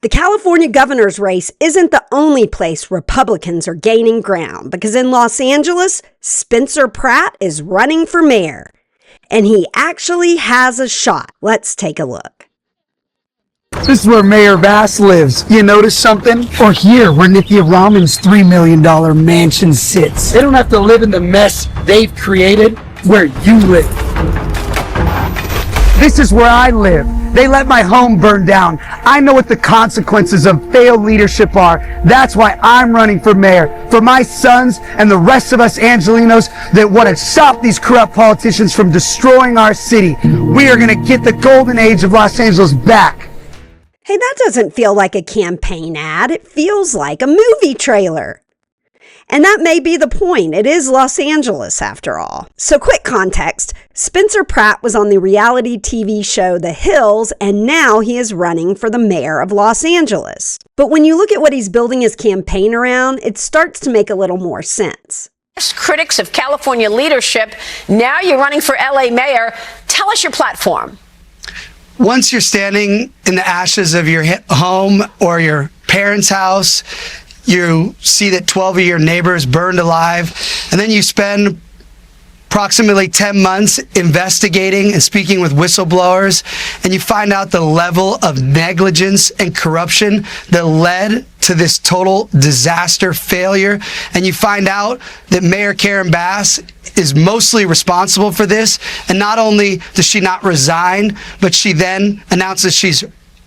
The California governor's race isn't the only place Republicans are gaining ground, because in Los Angeles, Spencer Pratt is running for mayor. And he actually has a shot. Let's take a look. This is where Mayor Bass lives. You notice something? Or here, where Nithya Raman's $3 million mansion sits. They don't have to live in the mess they've created where you live. This is where I live. They let my home burn down. I know what the consequences of failed leadership are. That's why I'm running for mayor. For my sons and the rest of us Angelinos that want to stop these corrupt politicians from destroying our city. We are going to get the golden age of Los Angeles back. Hey, that doesn't feel like a campaign ad. It feels like a movie trailer. And that may be the point. It is Los Angeles, after all. So quick context, Spencer Pratt was on the reality TV show The Hills, and now he is running for the mayor of Los Angeles. But when you look at what he's building his campaign around, it starts to make a little more sense. Critics of California leadership, now you're running for LA mayor. Tell us your platform. Once you're standing in the ashes of your home or your parents' house, you see that 12 of your neighbors burned alive, and then you spend approximately 10 months investigating and speaking with whistleblowers, and you find out the level of negligence and corruption that led to this total disaster failure, and you find out that Mayor Karen Bass is mostly responsible for this, and not only does she not resign, but she then announces she's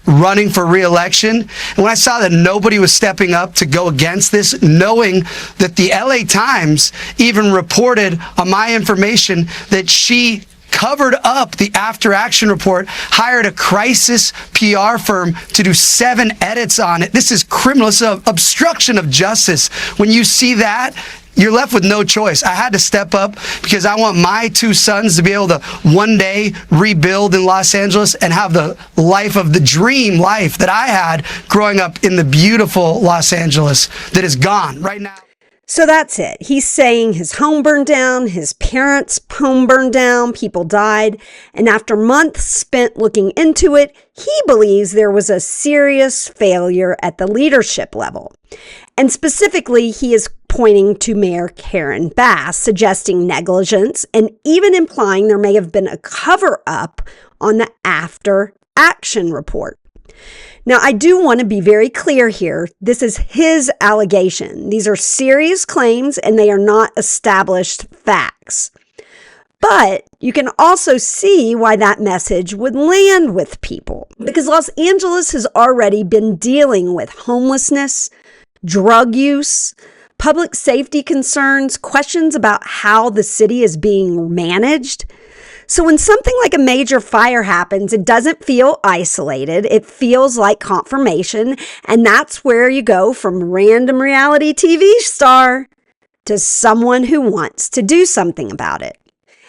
running for re-election. And when I saw that nobody was stepping up to go against this, knowing that the LA Times even reported on my information that she covered up the after action report, hired a crisis PR firm to do 7 edits on it. This is criminal. This is obstruction of justice. When you see that, you're left with no choice. I had to step up because I want my 2 sons to be able to one day rebuild in Los Angeles and have the life of the dream life that I had growing up in the beautiful Los Angeles that is gone right now. So that's it. He's saying his home burned down, his parents' home burned down, people died, and after months spent looking into it, he believes there was a serious failure at the leadership level. And specifically, he is pointing to Mayor Karen Bass, suggesting negligence and even implying there may have been a cover-up on the after action report. Now, I do want to be very clear here. This is his allegation. These are serious claims and they are not established facts. But you can also see why that message would land with people, because Los Angeles has already been dealing with homelessness, drug use, public safety concerns, questions about how the city is being managed. So when something like a major fire happens, it doesn't feel isolated. It feels like confirmation. And that's where you go from random reality TV star to someone who wants to do something about it.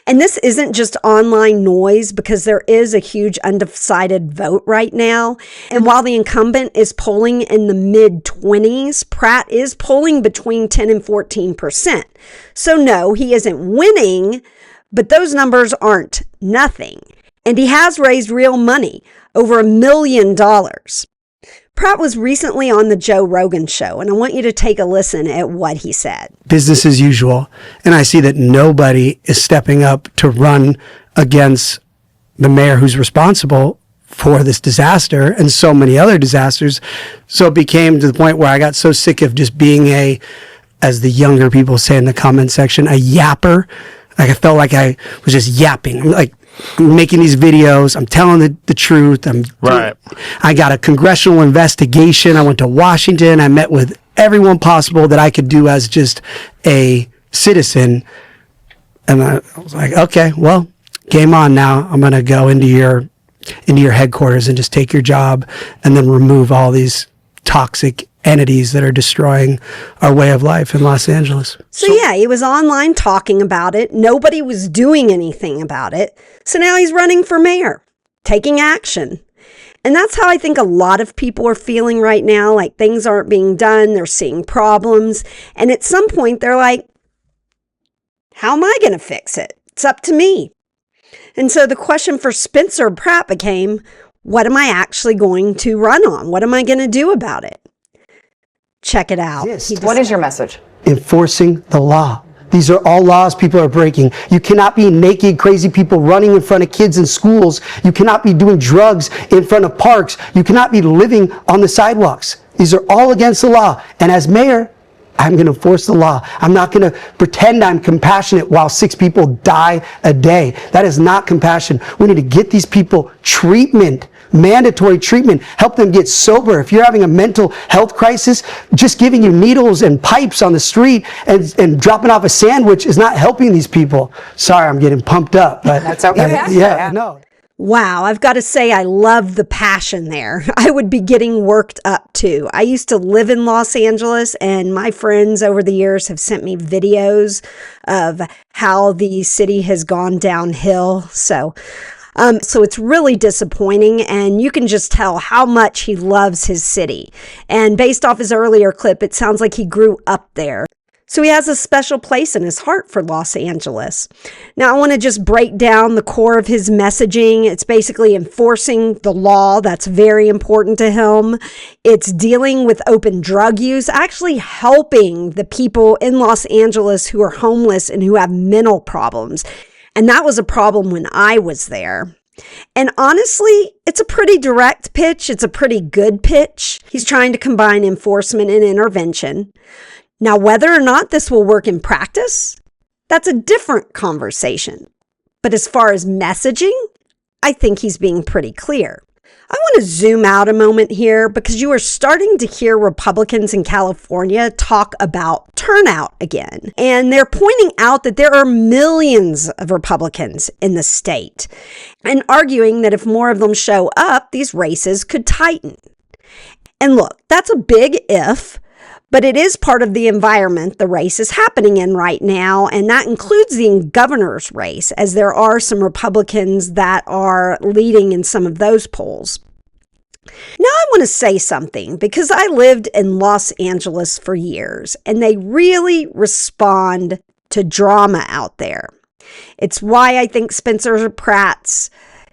And this isn't just online noise, because there is a huge undecided vote right now. And while the incumbent is polling in the mid-20s, Pratt is polling between 10 and 14%. So no, he isn't winning, but those numbers aren't nothing. And he has raised real money, over $1 million. Pratt was recently on the Joe Rogan show, and I want you to take a listen at what he said. Business as usual. And I see that nobody is stepping up to run against the mayor who's responsible for this disaster and so many other disasters. So it became to the point where I got so sick of just being as the younger people say in the comment section, a yapper. Like I felt like I was just yapping. I'm like making these videos. I'm telling the truth. I got a congressional investigation. I went to Washington. I met with everyone possible that I could do as just a citizen. And I was like, okay, well, game on now. I'm going to go into your headquarters and just take your job and then remove all these toxic entities that are destroying our way of life in Los Angeles. So yeah, he was online talking about it. Nobody was doing anything about it. So now he's running for mayor, taking action. And that's how I think a lot of people are feeling right now, like things aren't being done. They're seeing problems. And at some point they're like, how am I going to fix it? It's up to me. And so the question for Spencer Pratt became, What am I actually going to run on? What am I going to do about it? Check it out. What is your message? Enforcing the law. These are all laws people are breaking. You cannot be naked, crazy people running in front of kids in schools. You cannot be doing drugs in front of parks. You cannot be living on the sidewalks. These are all against the law. And as mayor, I'm going to enforce the law. I'm not going to pretend I'm compassionate while 6 people die a day. That is not compassion. We need to get these people treatment, mandatory treatment, help them get sober. If you're having a mental health crisis, just giving you needles and pipes on the street and dropping off a sandwich is not helping these people. Sorry, I'm getting pumped up. But that's okay. Yeah, no. Wow, I've got to say I love the passion there. I would be getting worked up too. I used to live in Los Angeles, and my friends over the years have sent me videos of how the city has gone downhill. So it's really disappointing, and you can just tell how much he loves his city. And based off his earlier clip, it sounds like he grew up there. So he has a special place in his heart for Los Angeles. Now, I want to just break down the core of his messaging. It's basically enforcing the law. That's very important to him. It's dealing with open drug use, actually helping the people in Los Angeles who are homeless and who have mental problems. And that was a problem when I was there. And honestly, it's a pretty direct pitch. It's a pretty good pitch. He's trying to combine enforcement and intervention. Now, whether or not this will work in practice, that's a different conversation. But as far as messaging, I think he's being pretty clear. I want to zoom out a moment here because you are starting to hear Republicans in California talk about turnout again. And they're pointing out that there are millions of Republicans in the state and arguing that if more of them show up, these races could tighten. And look, that's a big if. But it is part of the environment the race is happening in right now, and that includes the governor's race, as there are some Republicans that are leading in some of those polls. Now I want to say something, because I lived in Los Angeles for years, and they really respond to drama out there. It's why I think Spencer Pratt's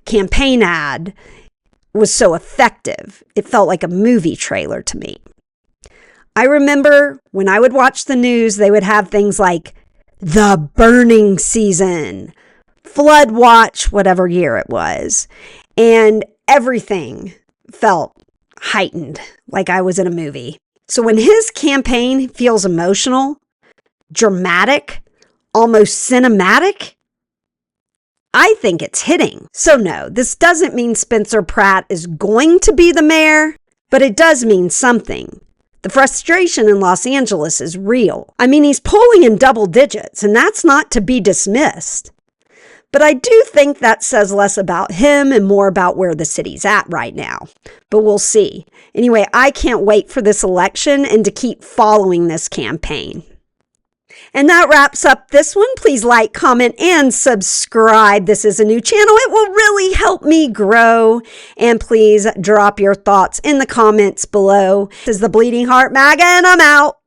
campaign ad was so effective. It felt like a movie trailer to me. I remember when I would watch the news, they would have things like the burning season, flood watch, whatever year it was. And everything felt heightened, like I was in a movie. So when his campaign feels emotional, dramatic, almost cinematic, I think it's hitting. So no, this doesn't mean Spencer Pratt is going to be the mayor, but it does mean something. The frustration in Los Angeles is real. I mean, he's polling in double digits, and that's not to be dismissed. But I do think that says less about him and more about where the city's at right now. But we'll see. Anyway, I can't wait for this election and to keep following this campaign. And that wraps up this one. Please like, comment, and subscribe. This is a new channel. It will really help me grow. And please drop your thoughts in the comments below. This is the Bleeding Heart MAGA, and I'm out.